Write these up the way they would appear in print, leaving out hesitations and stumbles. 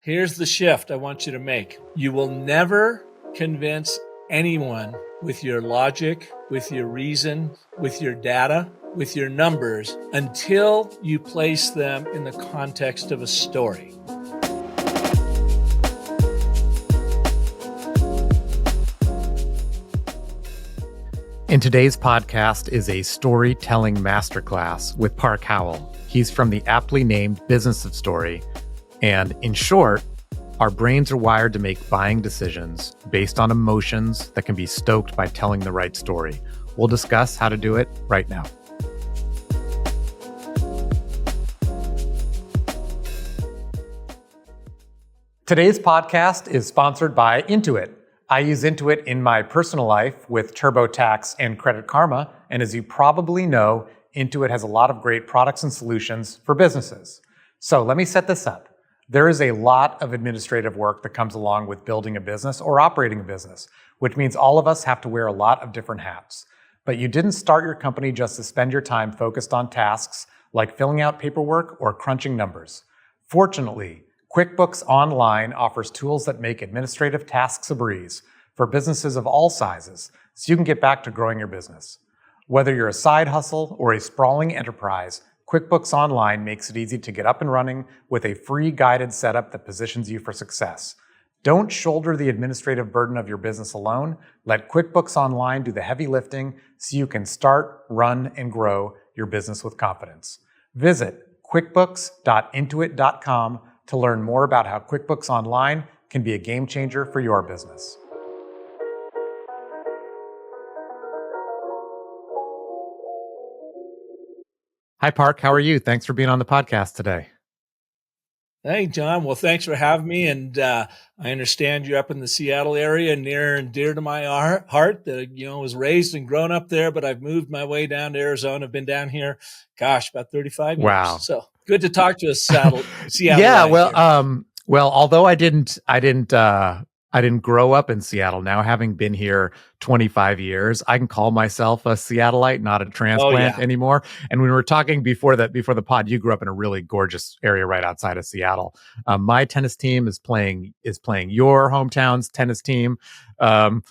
Here's the shift I want you to make. You will never convince anyone with your logic, with your reason, with your data, with your numbers until you place them in the context of a story. In today's podcast is a storytelling masterclass with Park Howell. He's from the aptly named Business of Story. And in short, our brains are wired to make buying decisions based on emotions that can be stoked by telling the right story. We'll discuss how to do it right now. Today's podcast is sponsored by Intuit. I use Intuit in my personal life with TurboTax and Credit Karma. And as you probably know, Intuit has a lot of great products and solutions for businesses. So let me set this up. There is a lot of administrative work that comes along with building a business or operating a business, which means all of us have to wear a lot of different hats. But you didn't start your company just to spend your time focused on tasks like filling out paperwork or crunching numbers. Fortunately, QuickBooks Online offers tools that make administrative tasks a breeze for businesses of all sizes, so you can get back to growing your business. Whether you're a side hustle or a sprawling enterprise, QuickBooks Online makes it easy to get up and running with a free guided setup that positions you for success. Don't shoulder the administrative burden of your business alone. Let QuickBooks Online do the heavy lifting so you can start, run, and grow your business with confidence. Visit quickbooks.intuit.com to learn more about how QuickBooks Online can be a game changer for your business. Hi, Park. How are you? Thanks for being on the podcast today. Hey, John. Well, thanks for having me. And I understand you're up in the Seattle area, near and dear to my heart. That was raised and grown up there, but I've moved my way down to Arizona. I've been down here, about 35 years. Wow. So good to talk to a Seattle. Yeah. Well, although I didn't grow up in Seattle. Now, having been here 25 years, I can call myself a Seattleite, not a transplant anymore. And when we were talking before the pod, you grew up in a really gorgeous area right outside of Seattle. My tennis team is playing your hometown's tennis team on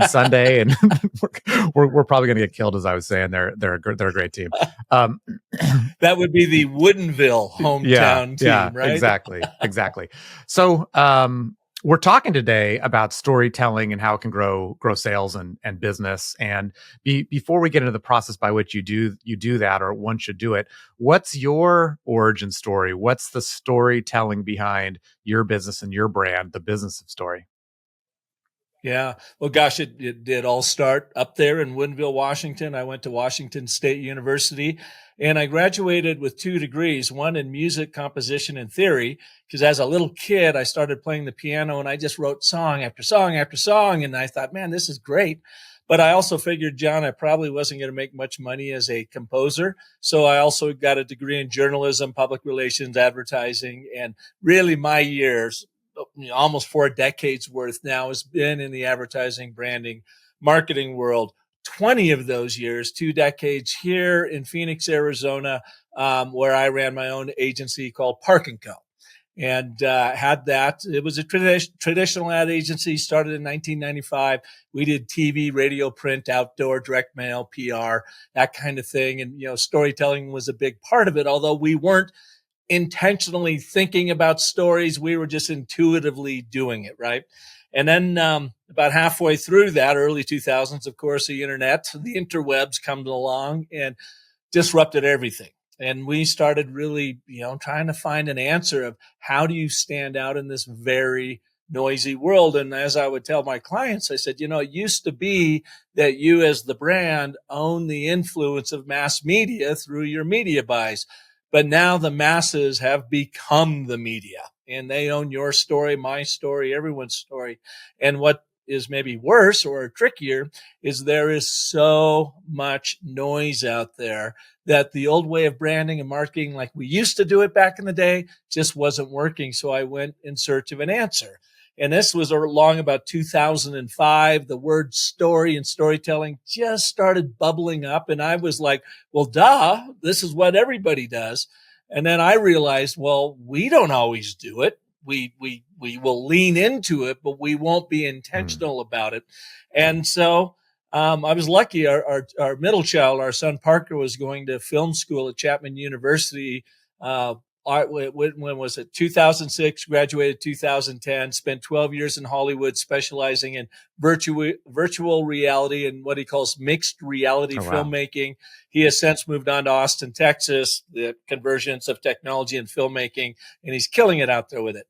Sunday, and we're probably going to get killed. As I was saying, they're a great team. That would be the Woodinville hometown team, right? Exactly. So, we're talking today about storytelling and how it can grow sales and business. And before we get into the process by which you do that, or one should do it, what's your origin story? What's the storytelling behind your business and your brand, the Business of Story? Yeah. Well, gosh, it did all start up there in Woodinville, Washington. I went to Washington State University and I graduated with 2 degrees, one in music composition and theory, because as a little kid, I started playing the piano and I just wrote song after song after song. And I thought, man, this is great. But I also figured, John, I probably wasn't going to make much money as a composer. So I also got a degree in journalism, public relations, advertising, and really my years, almost 4 decades worth now, has been in the advertising, branding, marketing world. 20 of those years, 2 decades here in Phoenix, Arizona, where I ran my own agency called Park Co. And had that. It was a traditional ad agency, started in 1995. We did TV, radio, print, outdoor, direct mail, PR, that kind of thing. And, storytelling was a big part of it, although we weren't intentionally thinking about stories. We were just intuitively doing it, right? And then about halfway through that, early 2000s, of course, the interwebs come along and disrupted everything. And we started really, trying to find an answer of how do you stand out in this very noisy world. And as I would tell my clients, I said, it used to be that you as the brand own the influence of mass media through your media buys. But now the masses have become the media and they own your story, my story, everyone's story. And what is maybe worse or trickier is there is so much noise out there that the old way of branding and marketing like we used to do it back in the day just wasn't working. So I went in search of an answer. And this was along about 2005. The word story and storytelling just started bubbling up. And I was like, well, duh, this is what everybody does. And then I realized, well, we don't always do it. we will lean into it, but we won't be intentional about it. And so I was lucky. Our middle child, our son Parker, was going to film school at Chapman University. When was it? 2006, graduated 2010, spent 12 years in Hollywood specializing in virtual reality and what he calls mixed reality filmmaking. He has since moved on to Austin, Texas, the convergence of technology and filmmaking, and he's killing it out there with it.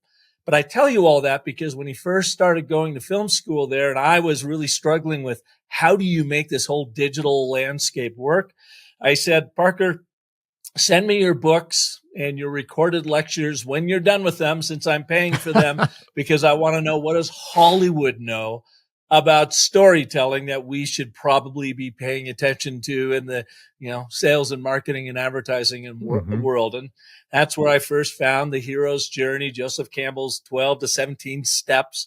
But I tell you all that because when he first started going to film school there, and I was really struggling with how do you make this whole digital landscape work, I said, Parker, send me your books and your recorded lectures when you're done with them, since I'm paying for them, because I want to know, what does Hollywood know about storytelling that we should probably be paying attention to in the, sales and marketing and advertising and world. And that's where I first found The Hero's Journey, Joseph Campbell's 12 to 17 Steps,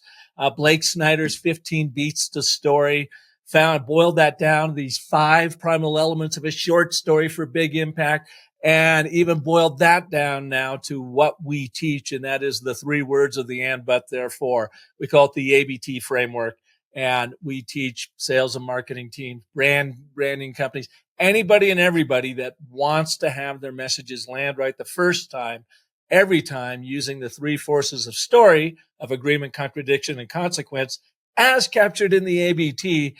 Blake Snyder's 15 Beats to Story. Boiled that down to these 5 primal elements of a short story for big impact, and even boiled that down now to what we teach. And that is the 3 words of the and, but, therefore. We call it the ABT framework. And we teach sales and marketing teams, branding companies, anybody and everybody that wants to have their messages land right the first time, every time, using the 3 forces of story, of agreement, contradiction, and consequence, as captured in the ABT.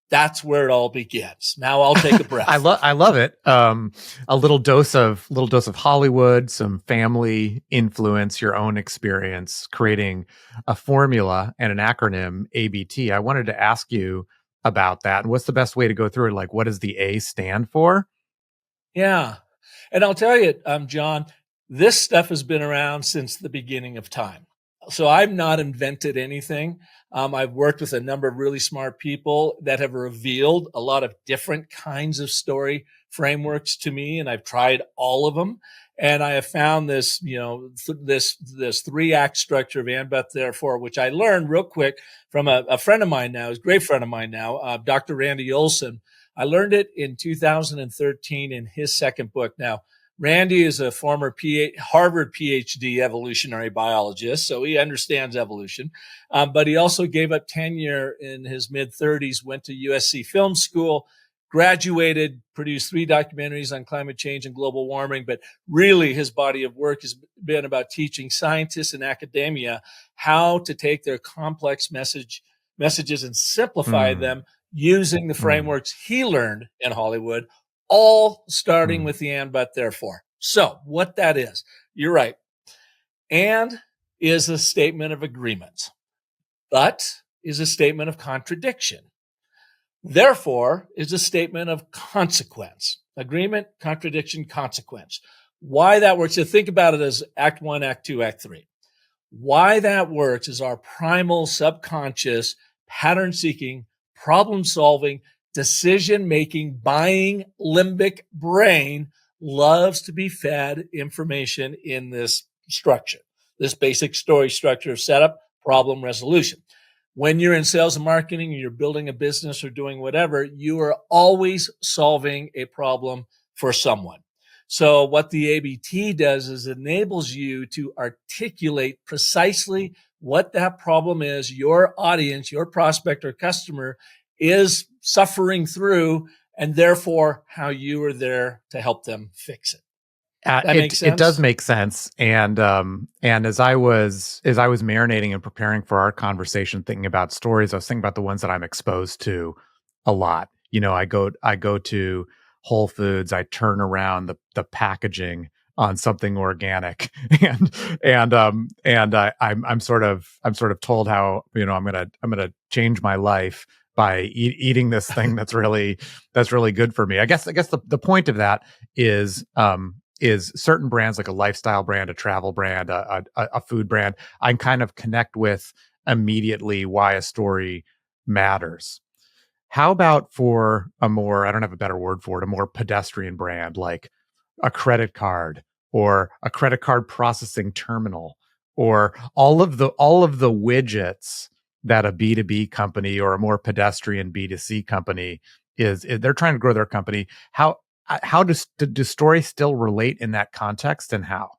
That's where it all begins. Now I'll take a breath. I love it. A little dose of Hollywood, some family influence, your own experience, creating a formula and an acronym, ABT. I wanted to ask you about that. And what's the best way to go through it? Like, what does the A stand for? Yeah. And I'll tell you, John, this stuff has been around since the beginning of time. So I've not invented anything. I've worked with a number of really smart people that have revealed a lot of different kinds of story frameworks to me, and I've tried all of them. And I have found this, this 3-act structure of and, but, therefore, which I learned real quick from a friend of mine now, a great friend of mine now, Dr. Randy Olson. I learned it in 2013 in his second book. Now, Randy is a former Harvard PhD evolutionary biologist, so he understands evolution. But he also gave up tenure in his mid-30s, went to USC Film School, graduated, produced 3 documentaries on climate change and global warming. But really, his body of work has been about teaching scientists and academia how to take their complex messages and simplify them using the frameworks he learned in Hollywood, all starting with the and, but, therefore. So what that is, you're right. And is a statement of agreement. But is a statement of contradiction. Therefore is a statement of consequence. Agreement, contradiction, consequence. Why that works, so think about it as Act 1, Act 2, Act 3. Why that works is our primal subconscious pattern-seeking, problem-solving, decision-making, buying limbic brain loves to be fed information in this structure, this basic story structure of setup, problem, resolution. When you're in sales and marketing, you're building a business or doing whatever, you are always solving a problem for someone. So what the ABT does is enables you to articulate precisely what that problem is your audience, your prospect or customer is suffering through, and therefore how you are there to help them fix it. That makes sense? It does make sense. And as I was marinating and preparing for our conversation, thinking about stories, I was thinking about the ones that I'm exposed to a lot. I go to Whole Foods, I turn around the packaging on something organic, and I'm sort of told how I'm gonna change my life by eating this thing that's really good for me. I guess the point of that is certain brands, like a lifestyle brand, a travel brand, a food brand, I kind of connect with immediately why a story matters. How about for a more, I don't have a better word for it, a more pedestrian brand, like a credit card or a credit card processing terminal, or all of the widgets that a B2B company or a more pedestrian B2C company is they're trying to grow their company. How do stories still relate in that context, and how?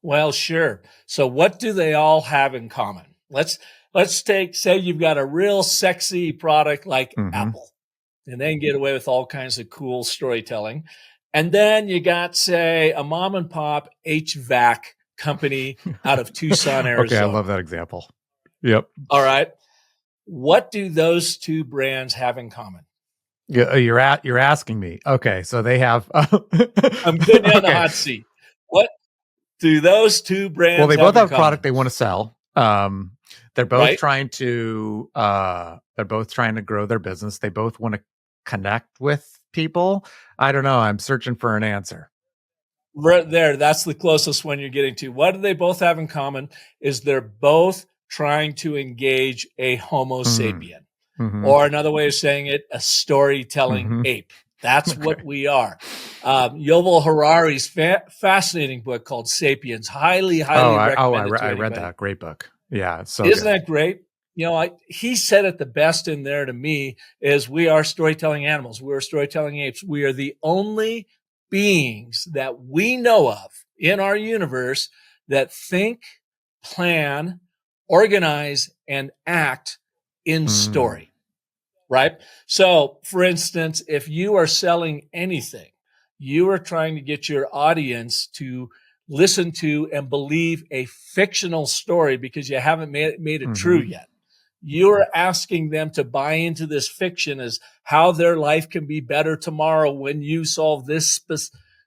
Well, sure. So what do they all have in common? Let's say you've got a real sexy product like Mm-hmm. Apple, and they can get away with all kinds of cool storytelling. And then you got, say, a mom and pop HVAC company out of Tucson, Okay, I Arizona. love that example. Yep. All right. What do those two brands have in common? You're asking me. Okay, so they have. I'm putting you on the Okay. hot seat. What do those two Well, brands they both have in have a product common? they want to sell. They're both Right? trying to. They're both trying to grow their business. They both want to connect with people. I don't know. I'm searching for an answer. Right there. That's the closest one you're getting to. What do they both have in common is they're both trying to engage a Homo sapien. Mm-hmm. Or another way of saying it, a storytelling Mm-hmm. ape. That's Okay. what we are. Yuval Harari's fascinating book called Sapiens. Highly recommended to I read anybody. that. Great book. Yeah, it's so Isn't good. that great? He said it the best in there to me is we are storytelling animals. We're storytelling apes. We are the only beings that we know of in our universe that think, plan, organize, and act in story. Right? So, for instance, if you are selling anything, you are trying to get your audience to listen to and believe a fictional story because you haven't made it true yet. You're asking them to buy into this fiction as how their life can be better tomorrow when you solve this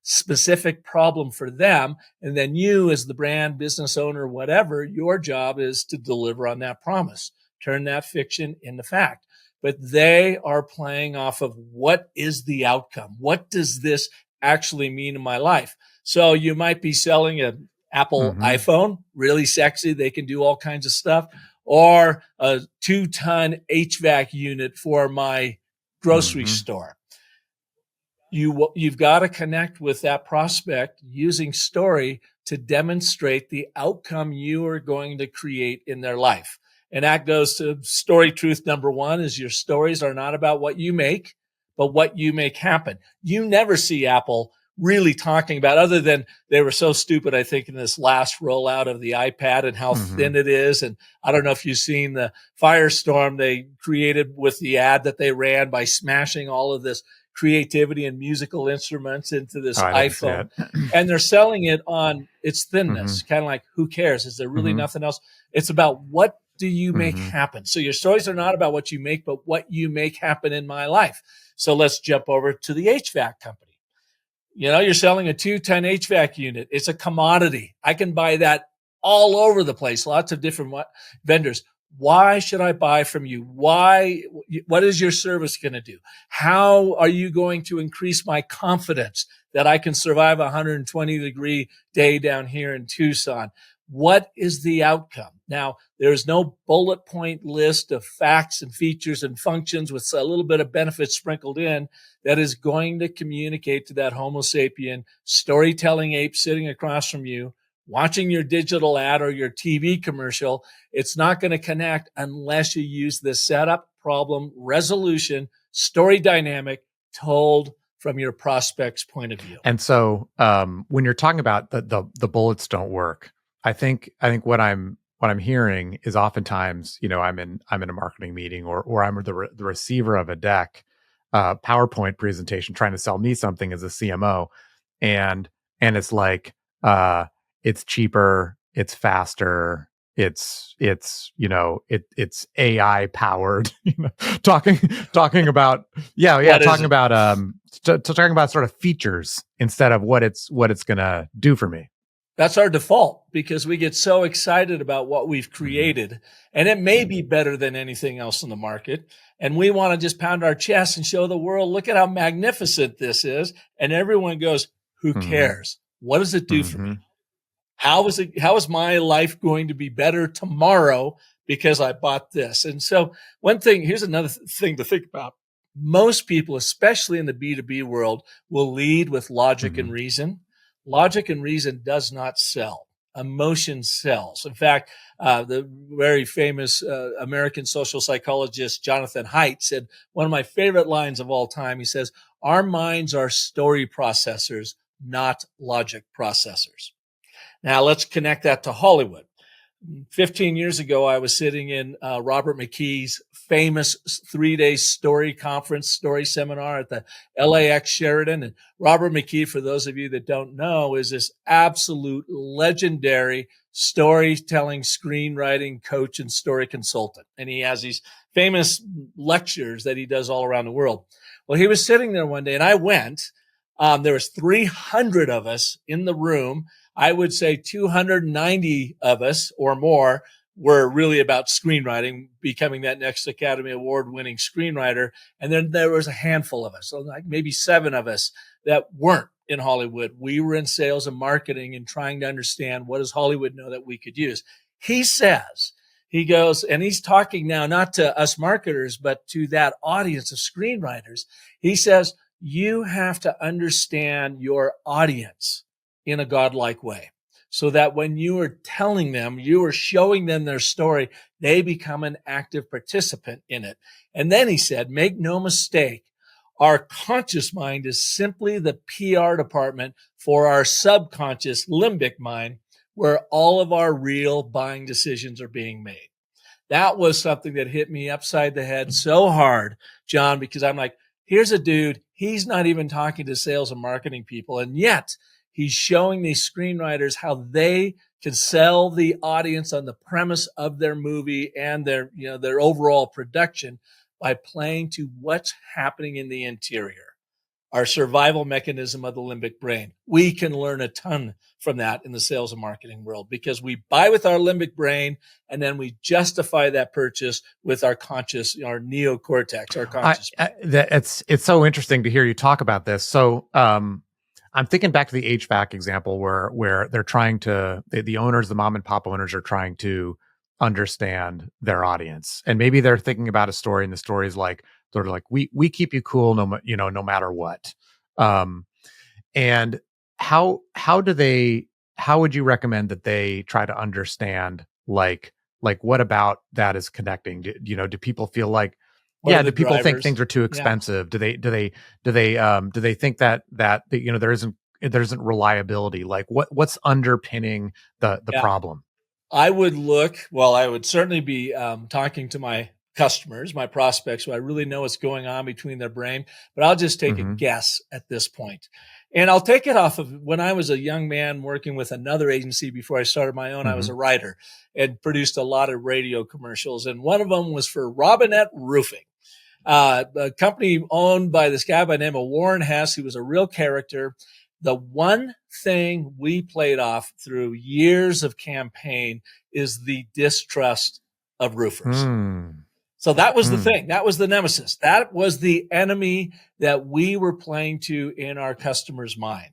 specific problem for them. And then you, as the brand, business owner, whatever, your job is to deliver on that promise, turn that fiction into fact. But they are playing off of what is the outcome? What does this actually mean in my life? So you might be selling an Apple iPhone, really sexy. They can do all kinds of stuff, or a 2-ton HVAC unit for my grocery store. You've got to connect with that prospect using story to demonstrate the outcome you are going to create in their life. And that goes to story truth number one is your stories are not about what you make, but what you make happen. You never see Apple really talking about, other than they were so stupid, I think, in this last rollout of the iPad and how thin it is. And I don't know if you've seen the firestorm they created with the ad that they ran by smashing all of this creativity and musical instruments into this iPhone. And they're selling it on its thinness, kind of like, who cares? Is there really nothing else? It's about what do you make happen? So your stories are not about what you make, but what you make happen in my life. So let's jump over to the HVAC company. You're selling a 2-ton HVAC unit. It's a commodity. I can buy that all over the place, lots of different vendors. Why should I buy from you? What is your service going to do? How are you going to increase my confidence that I can survive a 120-degree day down here in Tucson? What is the outcome? Now, there's no bullet point list of facts and features and functions with a little bit of benefits sprinkled in that is going to communicate to that Homo sapien storytelling ape sitting across from you, watching your digital ad or your TV commercial. It's not going to connect unless you use the setup, problem, resolution, story dynamic told from your prospect's point of view. And so when you're talking about the bullets don't work, I think what I'm hearing is oftentimes, I'm in a marketing meeting or I'm the receiver of a deck, PowerPoint presentation trying to sell me something as a CMO, and it's like it's cheaper, it's faster, it's AI powered, talking about talking about sort of features instead of what it's gonna do for me. That's our default because we get so excited about what we've created, and it may be better than anything else in the market. And we want to just pound our chest and show the world, look at how magnificent this is. And everyone goes, who cares? What does it do for me? How is my life going to be better tomorrow because I bought this? And so here's another thing to think about. Most people, especially in the B2B world, will lead with logic and reason. Logic and reason does not sell. Emotion sells. In fact, the very famous American social psychologist Jonathan Haidt said, one of my favorite lines of all time, he says, our minds are story processors, not logic processors. Now let's connect that to Hollywood. 15 years ago, I was sitting in Robert McKee's famous 3-day story conference, story seminar at the LAX Sheraton. And Robert McKee, for those of you that don't know, is this absolute legendary storytelling, screenwriting coach and story consultant. And he has these famous lectures that he does all around the world. Well, he was sitting there one day and I went. There was 300 of us in the room. I would say 290 of us or more were really about screenwriting, becoming that next Academy Award winning screenwriter. And then there was a handful of us, so like maybe 7 of us that weren't in Hollywood. We were in sales and marketing and trying to understand, what does Hollywood know that we could use? He goes, and he's talking now, not to us marketers, but to that audience of screenwriters. He says, you have to understand your audience in a godlike way, so that when you are telling them, you are showing them their story, they become an active participant in it. And then he said, make no mistake, our conscious mind is simply the PR department for our subconscious limbic mind, where all of our real buying decisions are being made. That was something that hit me upside the head so hard, John, because I'm like, here's a dude, he's not even talking to sales and marketing people, and yet he's showing these screenwriters how they can sell the audience on the premise of their movie and their overall production by playing to what's happening in the interior, our survival mechanism of the limbic brain. We can learn a ton from that in the sales and marketing world, because we buy with our limbic brain and then we justify that purchase with our conscious, our neocortex, our conscious. It's so interesting to hear you talk about this. So, I'm thinking back to the HVAC example where they're trying to, the owners, the mom and pop owners are trying to understand their audience. And maybe they're thinking about a story, and the story is like, sort of like, we keep you cool no matter what. And how would you recommend that they try to understand, like what about that is connecting? Do people feel like, do people think things are too expensive? Yeah. Do they think that there isn't reliability? Like what's underpinning the problem? I would certainly be talking to my customers, my prospects, so I really know what's going on between their brain, but I'll just take a guess at this point. And I'll take it off of when I was a young man working with another agency before I started my own. I was a writer and produced a lot of radio commercials. And one of them was for Robinette Roofing, a company owned by this guy by the name of Warren Hess, who was a real character. The one thing we played off through years of campaign is the distrust of roofers. So that was the thing. That was the nemesis. That was the enemy that we were playing to in our customer's mind,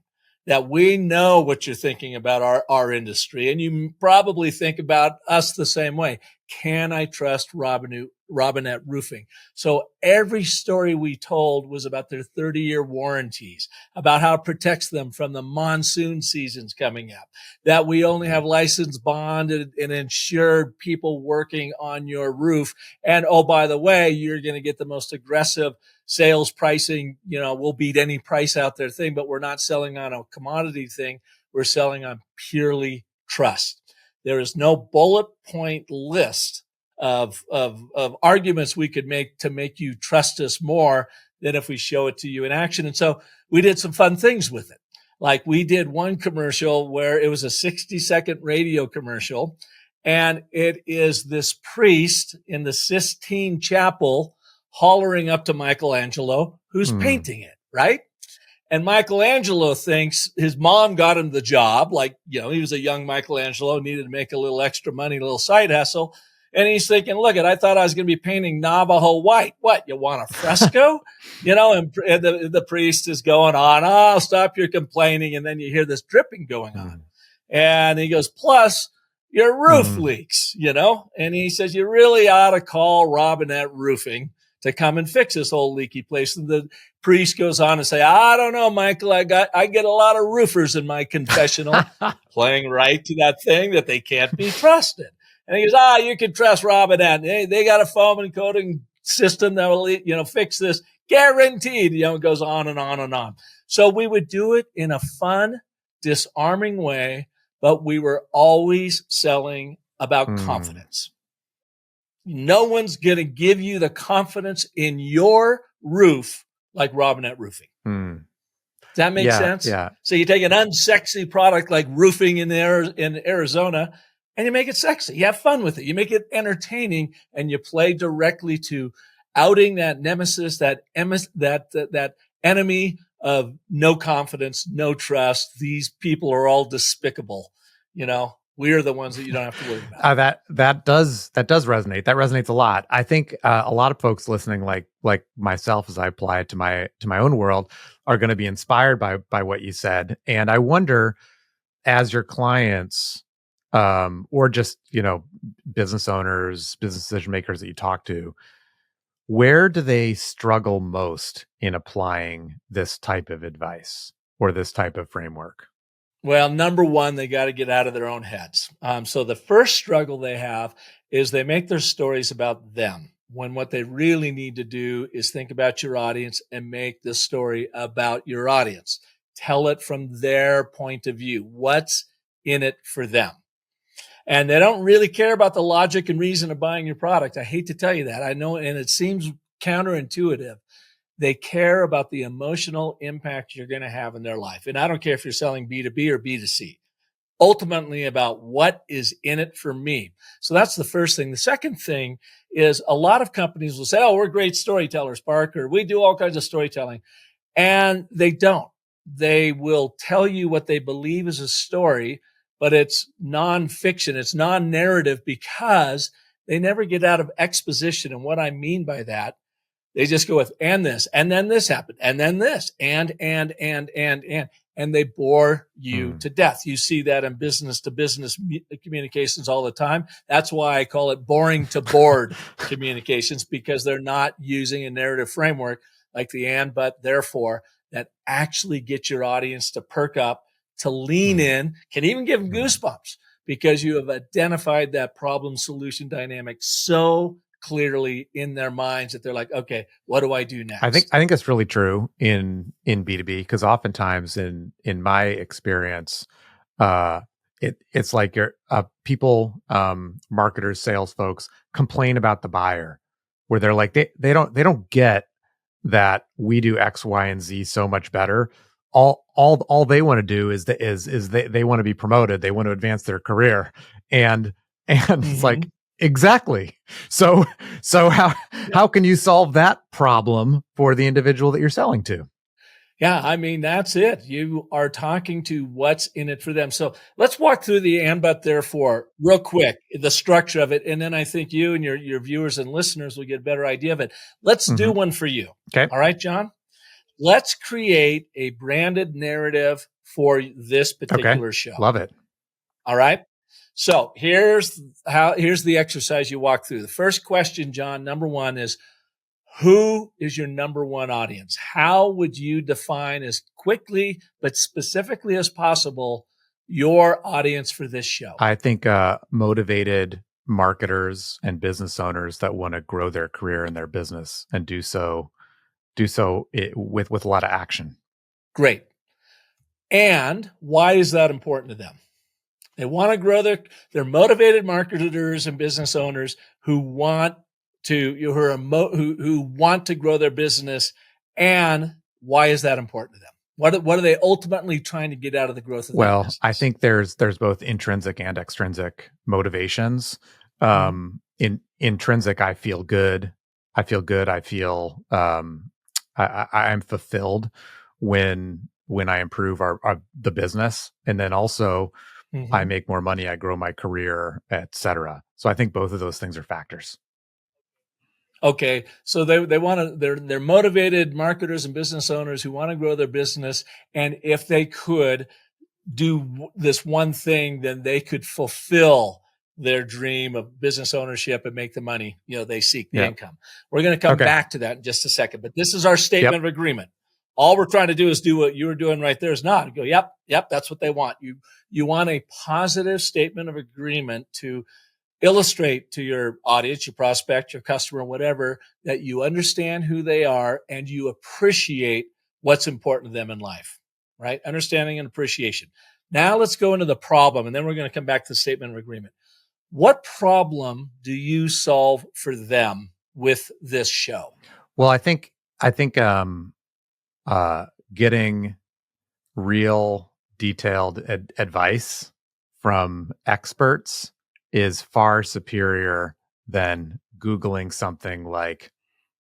that we know what you're thinking about our industry. And you probably think about us the same way. Can I trust Robinette Roofing? So every story we told was about their 30-year warranties, about how it protects them from the monsoon seasons coming up, that we only have licensed, bonded, and insured people working on your roof. And oh, by the way, you're going to get the most aggressive sales pricing, we'll beat any price out there thing, but we're not selling on a commodity thing. We're selling on purely trust. There is no bullet point list of arguments we could make to make you trust us more than if we show it to you in action. And so we did some fun things with it. Like we did one commercial where it was a 60-second radio commercial, and it is this priest in the Sistine Chapel hollering up to Michelangelo, who's painting it, right? And Michelangelo thinks his mom got him the job. He was a young Michelangelo, needed to make a little extra money, a little side hustle. And he's thinking, I thought I was going to be painting Navajo white. What, you want a fresco? And the priest is going on, oh, stop your complaining. And then you hear this dripping going on. And he goes, plus your roof leaks, and he says, you really ought to call Robinette Roofing to come and fix this old leaky place. And the priest goes on and say, I don't know, Michael, I get a lot of roofers in my confessional playing right to that thing that they can't be trusted. And he goes, you can trust Robinette. They got a foam and coating system that will, fix this. Guaranteed. It goes on and on and on. So we would do it in a fun, disarming way, but we were always selling about confidence. No one's going to give you the confidence in your roof like Robinette Roofing. Does that make sense? Yeah. So you take an unsexy product like roofing in Arizona and you make it sexy. You have fun with it. You make it entertaining and you play directly to outing that nemesis, that enemy of no confidence, no trust. These people are all despicable. We're the ones that you don't have to worry about. That does resonate. That resonates a lot. I think a lot of folks listening, like myself, as I apply it to my own world, are going to be inspired by what you said. And I wonder, as your clients, or just business owners, business decision makers that you talk to, where do they struggle most in applying this type of advice or this type of framework? Well, number one, they got to get out of their own heads. So the first struggle they have is they make their stories about them, when what they really need to do is think about your audience and make the story about your audience. Tell it from their point of view. What's in it for them? And they don't really care about the logic and reason of buying your product. I hate to tell you that. I know, and it seems counterintuitive. They care about the emotional impact you're going to have in their life. And I don't care if you're selling B2B or B2C. Ultimately about what is in it for me. So that's the first thing. The second thing is a lot of companies will say, oh, we're great storytellers, Park, or we do all kinds of storytelling. And they don't. They will tell you what they believe is a story, but it's nonfiction. It's non-narrative because they never get out of exposition. And what I mean by that, they just go with, and this, and then this happened, and then this, and they bore you to death. You see that in business to business communications all the time. That's why I call it boring to bored communications, because they're not using a narrative framework like the and, but, therefore, that actually get your audience to perk up, to lean in, can even give them goosebumps, because you have identified that problem solution dynamic so clearly in their minds that they're like, okay, what do I do next? I think that's really true in B2B, because oftentimes in my experience, it's like your people, marketers, sales folks complain about the buyer, where they're like they don't get that we do X, Y, and Z so much better. All they want to do is they want to be promoted, they want to advance their career, and it's like, exactly. So how can you solve that problem for the individual that you're selling to? Yeah, I mean, that's it. You are talking to what's in it for them. So let's walk through the and, but, therefore real quick, the structure of it. And then I think you and your viewers and listeners will get a better idea of it. Let's do one for you. Okay. All right, John? Let's create a branded narrative for this particular show. Love it. All right. So here's the exercise you walk through. The first question, John, number one, is who is your number one audience? How would you define, as quickly but specifically as possible, your audience for this show? I think motivated marketers and business owners that want to grow their career and their business, and do so with a lot of action. Great. And why is that important to them? They want to grow they're motivated marketers and business owners who want to grow their business. And why is that important to them? What are they ultimately trying to get out of the growth of their business? I think there's both intrinsic and extrinsic motivations. In intrinsic, I feel good. I feel I'm fulfilled when I improve the business, and then also I make more money, I grow my career, etc. So I think both of those things are factors. Okay, so they're motivated marketers and business owners who want to grow their business, and if they could do this one thing, then they could fulfill their dream of business ownership and make the money they seek, the income. We're going to come back to that in just a second, but this is our statement of agreement. All we're trying to do is do what you were doing right there, is nod. Go, yep, that's what they want. You want a positive statement of agreement to illustrate to your audience, your prospect, your customer, whatever, that you understand who they are and you appreciate what's important to them in life, right? Understanding and appreciation. Now let's go into the problem, and then we're going to come back to the statement of agreement. What problem do you solve for them with this show? Well, I think getting real detailed advice from experts is far superior than Googling something like,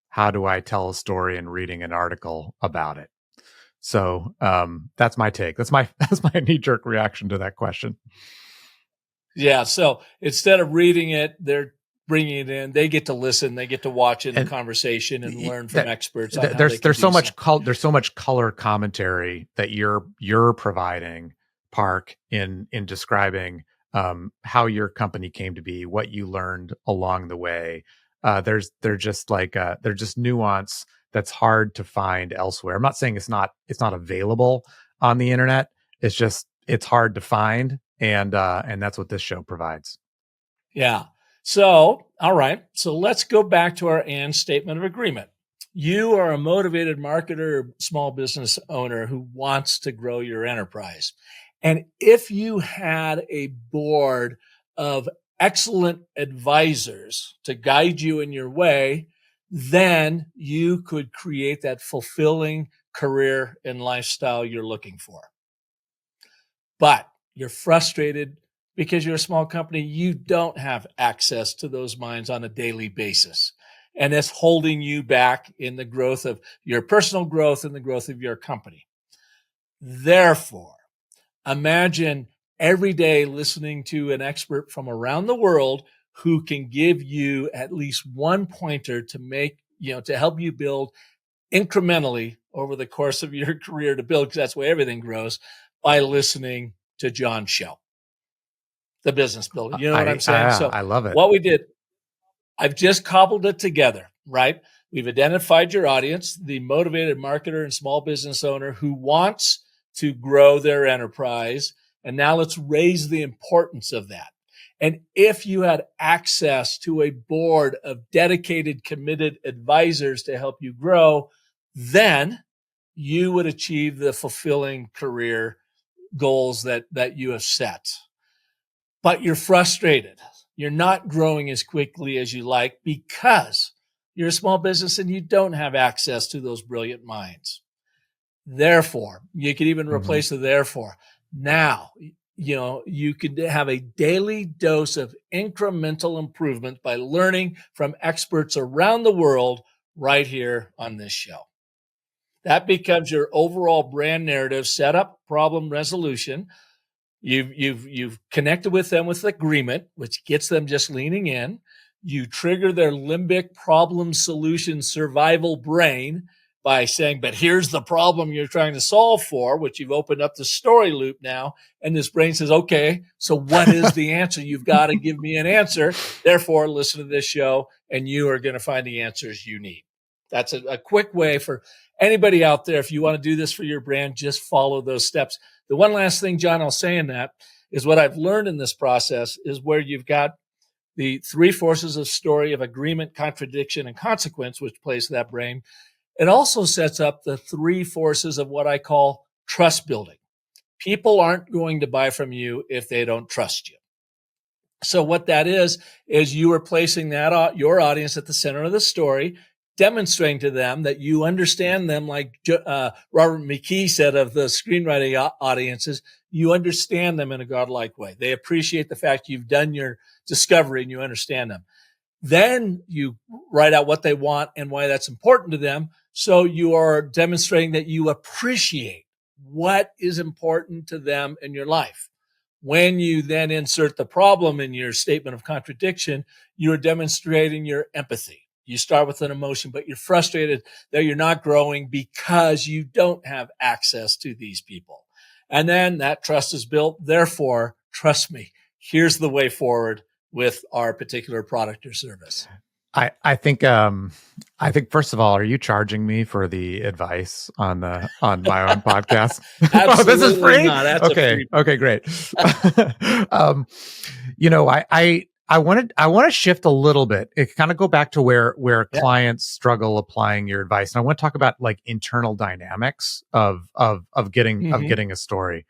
how do I tell a story, and reading an article about it. So that's my take. That's my knee-jerk reaction to that question. Yeah. So instead of reading it, they're bringing it in. They get to listen. They get to watch it in conversation and learn from experts. There's so much color commentary that you're providing, Park, in describing how your company came to be, what you learned along the way. There's just nuance that's hard to find elsewhere. I'm not saying it's not available on the internet. It's hard to find, and that's what this show provides. Yeah. So, all right. So let's go back to our and statement of agreement. You are a motivated marketer or small business owner who wants to grow your enterprise. And if you had a board of excellent advisors to guide you in your way, then you could create that fulfilling career and lifestyle you're looking for. But you're frustrated because you're a small company. You don't have access to those minds on a daily basis. And it's holding you back in the growth of your personal growth and the growth of your company. Therefore, imagine every day listening to an expert from around the world who can give you at least one pointer to help you build incrementally over the course of your career to build, because that's where everything grows, by listening to John's show, The Business Builder. You know what I'm saying? So I love it. What we did, I've just cobbled it together, right? We've identified your audience, the motivated marketer and small business owner who wants to grow their enterprise. And now let's raise the importance of that. And if you had access to a board of dedicated, committed advisors to help you grow, then you would achieve the fulfilling career goals that you have set. But you're frustrated. You're not growing as quickly as you like because you're a small business and you don't have access to those brilliant minds. Therefore, you could even replace the therefore. Now, you could have a daily dose of incremental improvement by learning from experts around the world right here on this show. That becomes your overall brand narrative, setup, problem resolution. You've connected with them with agreement, which gets them just leaning in. You trigger their limbic problem solution survival brain by saying, but here's the problem you're trying to solve for, which you've opened up the story loop now. And this brain says, okay, so what is the answer? You've got to give me an answer. Therefore, listen to this show and you are going to find the answers you need. That's a quick way for anybody out there. If you want to do this for your brand, just follow those steps. The one last thing, John, I'll say in that is what I've learned in this process is where you've got the three forces of story of agreement, contradiction, and consequence, which plays to that brain. It also sets up the three forces of what I call trust building. People aren't going to buy from you if they don't trust you. So what that is you are placing that your audience at the center of the story, demonstrating to them that you understand them, like Robert McKee said of the screenwriting audiences, you understand them in a godlike way. They appreciate the fact you've done your discovery and you understand them. Then you write out what they want and why that's important to them. So you are demonstrating that you appreciate what is important to them in your life. When you then insert the problem in your statement of contradiction, you're demonstrating your empathy. You start with an emotion, but you're frustrated that you're not growing because you don't have access to these people. And then that trust is built. Therefore, trust me, here's the way forward with our particular product or service. I think first of all, are you charging me for the advice on my own podcast? Absolutely this is free. Not. That's okay, great. I want to shift a little bit. It kind of go back to where clients struggle applying your advice, and I want to talk about like internal dynamics of getting a story.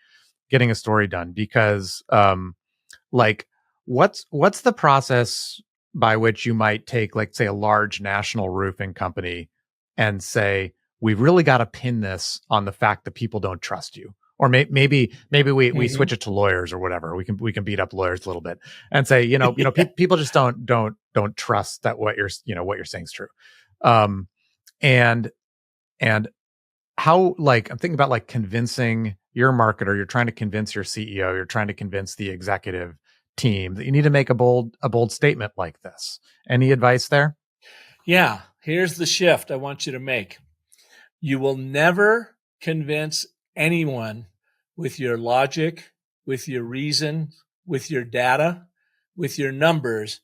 getting a story done, because like what's the process by which you might take, like, say, a large national roofing company and say, we've really got to pin this on the fact that people don't trust you, or maybe we switch it to lawyers or whatever. We can beat up lawyers a little bit and say, people just don't trust that what you're saying is true. And how, like, I'm thinking about, like, convincing your marketer. You're trying to convince your CEO, you're trying to convince the executive team that you need to make a bold statement like this. Any advice there? Yeah, here's the shift I want you to make. You will never convince anyone with your logic, with your reason, with your data, with your numbers,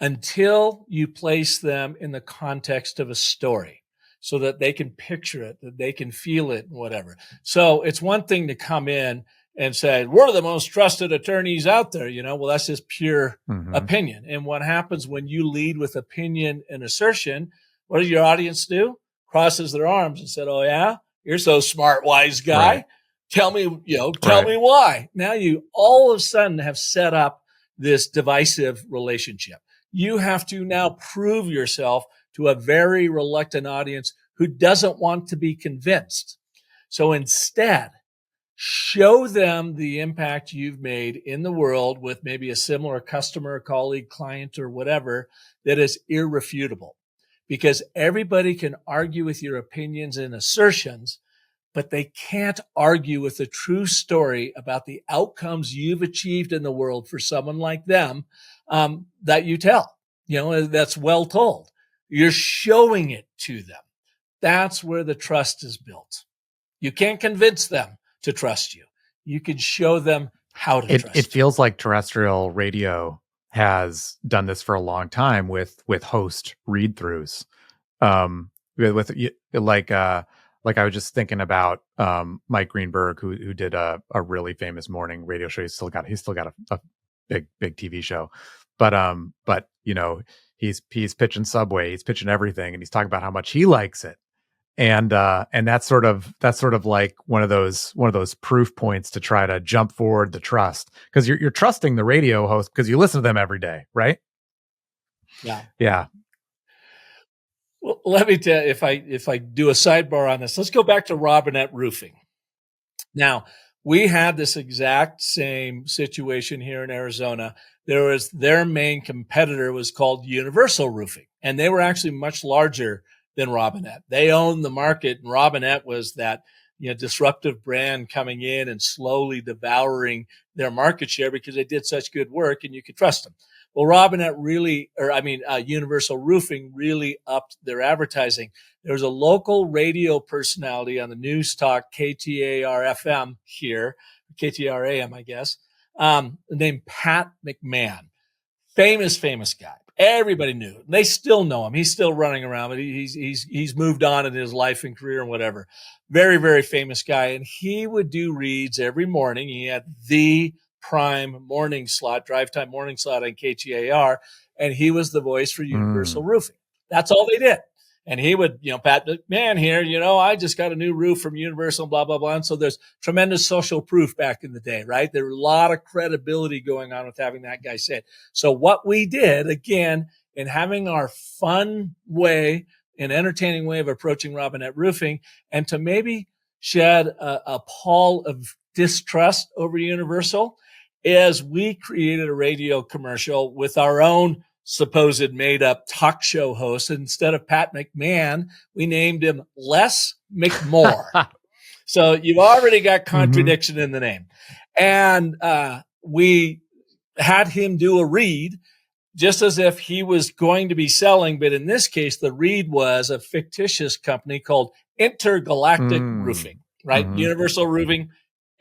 until you place them in the context of a story so that they can picture it, that they can feel it, and whatever. So it's one thing to come in and say, we're the most trusted attorneys out there. Well, that's just pure opinion. And what happens when you lead with opinion and assertion, what does your audience do? Crosses their arms and said, oh yeah, you're so smart, wise guy. Right. Tell me why. Now you all of a sudden have set up this divisive relationship. You have to now prove yourself to a very reluctant audience who doesn't want to be convinced. So instead, show them the impact you've made in the world with maybe a similar customer, colleague, client, or whatever that is irrefutable. Because everybody can argue with your opinions and assertions, but they can't argue with a true story about the outcomes you've achieved in the world for someone like them that you tell. That's well told. You're showing it to them. That's where the trust is built. You can't convince them to trust you. You can show them how to trust you. It feels like terrestrial radio has done this for a long time with host read-throughs. Like I was just thinking about Mike Greenberg, who did a really famous morning radio show. He's still got a big TV show, but he's pitching Subway, he's pitching everything, and he's talking about how much he likes it. And that's sort of like one of those proof points to try to jump forward the trust, because you're trusting the radio host because you listen to them every day, right? Yeah. Well, let me tell you, if I do a sidebar on this, let's go back to Robinette Roofing. Now, we had this exact same situation here in Arizona. Their main competitor was called Universal Roofing, and they were actually much larger than Robinette. They owned the market, and Robinette was that disruptive brand coming in and slowly devouring their market share because they did such good work and you could trust them. Well, Universal Roofing really upped their advertising. There was a local radio personality on the news talk KTAR-FM here, KTAR-AM, I guess, named Pat McMahon. Famous guy. Everybody knew him. They still know him. He's still running around, but he's moved on in his life and career and whatever. Very, very famous guy. And he would do reads every morning. He had the prime morning slot, drive time morning slot on KTAR, and he was the voice for Universal Roofing. That's all they did. And he would, Pat McMahon here, I just got a new roof from Universal, blah, blah, blah. And so there's tremendous social proof back in the day, right? There was a lot of credibility going on with having that guy say it. So what we did, again, in having our fun way, an entertaining way of approaching Robinette Roofing, and to maybe shed a pall of distrust over Universal, is we created a radio commercial with our own supposed made-up talk show host. Instead of Pat McMahon, we named him Les McMore. So you've already got contradiction in the name. And we had him do a read just as if he was going to be selling. But in this case, the read was a fictitious company called Intergalactic Roofing, right? Universal Roofing,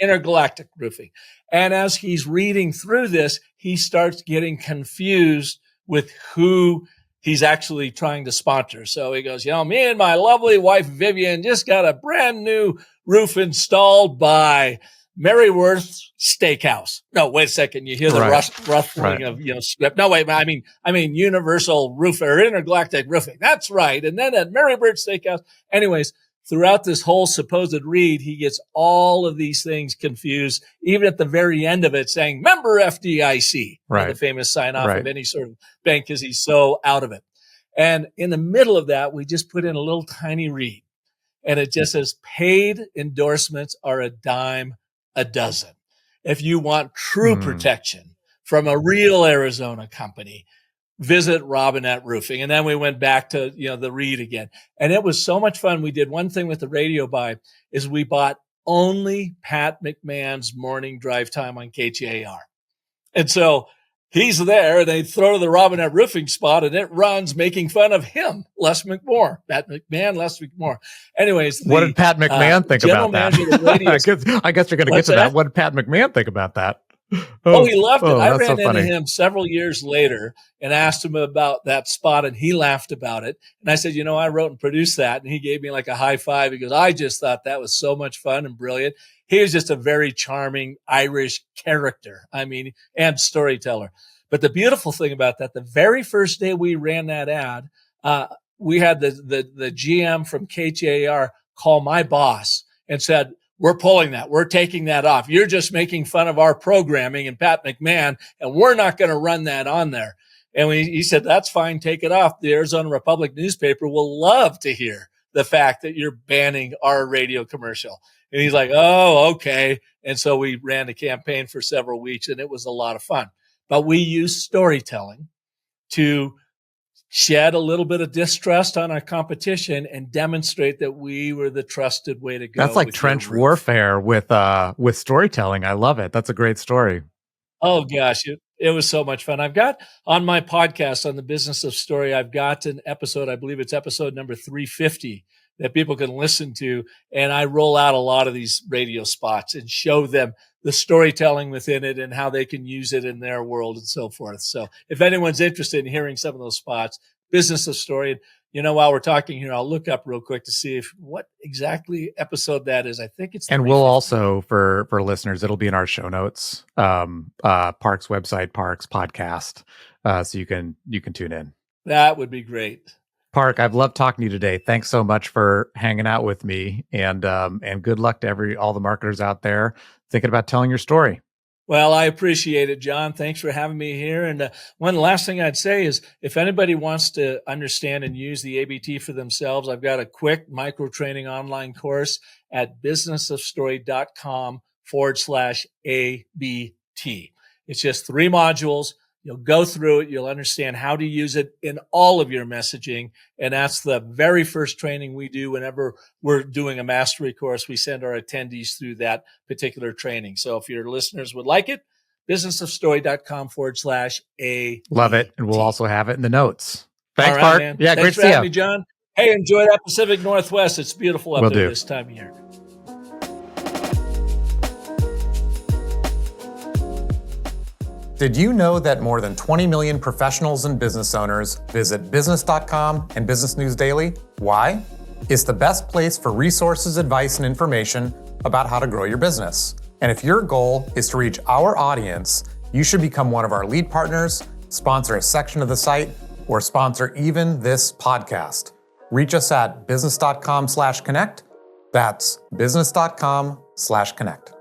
Intergalactic Roofing. And as he's reading through this, he starts getting confused with who he's actually trying to sponsor. So he goes, me and my lovely wife, Vivian, just got a brand new roof installed by Maryworth's Steakhouse. No, wait a second. You hear the ruffling of, script. No, wait, I mean, Universal Roof or Intergalactic Roofing. That's right. And then at Maryworth's Steakhouse. Anyways, throughout this whole supposed read, he gets all of these things confused, even at the very end of it saying, member FDIC, Right. the famous sign off Right. of any sort of bank, because he's so out of it. And in the middle of that, we just put in a little tiny read, and it just says paid endorsements are a dime a dozen. If you want true protection from a real Arizona company, visit Robinette Roofing. And then we went back to, the read again. And it was so much fun. We did one thing with the radio buy is we bought only Pat McMahon's morning drive time on KTAR. And so he's there, and they throw to the Robinette Roofing spot, and it runs making fun of him, Les McMore. Pat McMahon, Les McMore. Anyways, what did Pat McMahon think about that? I guess you're going to get to that. What did Pat McMahon think about that? Oh, he loved it. I ran so into him several years later and asked him about that spot, and he laughed about it. And I said, I wrote and produced that. And he gave me like a high five. He goes, I just thought that was so much fun and brilliant. He was just a very charming Irish character, and storyteller. But the beautiful thing about that, the very first day we ran that ad, we had the GM from KTAR call my boss and said, we're pulling that. We're taking that off. You're just making fun of our programming and Pat McMahon, and we're not going to run that on there. And he said, that's fine. Take it off. The Arizona Republic newspaper will love to hear the fact that you're banning our radio commercial. And he's like, oh, okay. And so we ran a campaign for several weeks, and it was a lot of fun. But we used storytelling to shed a little bit of distrust on our competition and demonstrate that we were the trusted way to go. That's like trench warfare with storytelling. I love it. That's a great story. Oh gosh, it was so much fun. I've got on my podcast on the Business of Story, I've got an episode, I believe it's episode number 350, that people can listen to. And I roll out a lot of these radio spots and show them the storytelling within it and how they can use it in their world and so forth. So if anyone's interested in hearing some of those spots, Business of Story, while we're talking here, I'll look up real quick to see what exactly episode that is. I think it's. And we'll also, for listeners, it'll be in our show notes, Park's website, Park's podcast, so you can tune in. That would be great. Park, I've loved talking to you today. Thanks so much for hanging out with me, and good luck to all the marketers out there thinking about telling your story. Well, I appreciate it, John. Thanks for having me here. And one last thing I'd say is if anybody wants to understand and use the ABT for themselves, I've got a quick micro training online course at businessofstory.com/ABT. It's just 3 modules. You'll go through it. You'll understand how to use it in all of your messaging. And that's the very first training we do whenever we're doing a mastery course. We send our attendees through that particular training. So if your listeners would like it, businessofstory.com/ABT. Love it. And we'll also have it in the notes. Thanks, right, Park. Man. Yeah, Thanks great to see you. Thanks for having me, John. Hey, enjoy that Pacific Northwest. It's beautiful up there this time of year. Did you know that more than 20 million professionals and business owners visit business.com and Business News Daily? Why? It's the best place for resources, advice, and information about how to grow your business. And if your goal is to reach our audience, you should become one of our lead partners, sponsor a section of the site, or sponsor even this podcast. Reach us at business.com/connect. That's business.com/connect.